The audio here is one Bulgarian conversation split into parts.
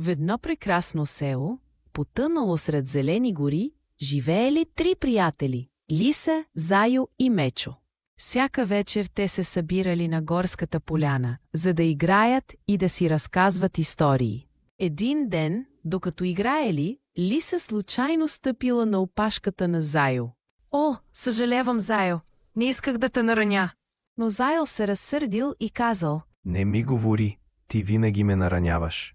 В едно прекрасно село, потънало сред зелени гори, живеели 3 приятели – Лиса, Зайо и Мечо. Всяка вечер те се събирали на горската поляна, за да играят и да си разказват истории. Един ден, докато играели, Лиса случайно стъпила на опашката на Зайо. О, съжалявам, Зайо, не исках да те нараня. Но Зайо се разсърдил и казал: Не ми говори, ти винаги ме нараняваш.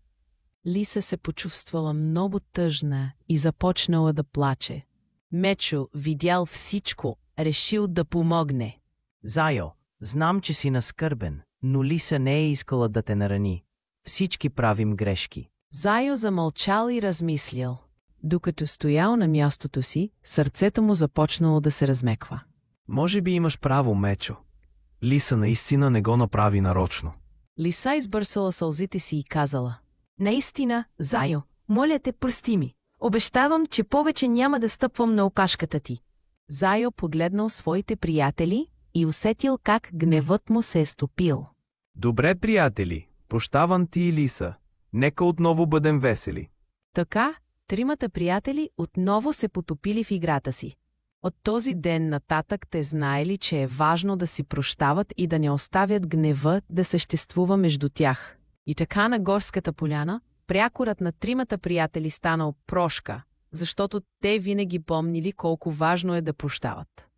Лиса се почувствала много тъжна и започнала да плаче. Мечо, видял всичко, решил да помогне. Зайо, знам, че си наскърбен, но Лиса не е искала да те нарани. Всички правим грешки. Зайо замълчал и размислил. Докато стоял на мястото си, сърцето му започнало да се размеква. Може би имаш право, Мечо. Лиса наистина не го направи нарочно. Лиса избърсала сълзите си и казала: Наистина, Зайо, моля те, прости ми. Обещавам, че повече няма да стъпвам на опашката ти. Зайо погледнал своите приятели и усетил как гневът му се е стопил. Добре, приятели, прощавам ти и Лиса. Нека отново бъдем весели. Така, 3 приятели отново се потопили в играта си. От този ден нататък те знаели, че е важно да си прощават и да не оставят гнева да съществува между тях. И така на горската поляна, прякорът на 3 приятели станал Прошка, защото те винаги помнили колко важно е да прощават.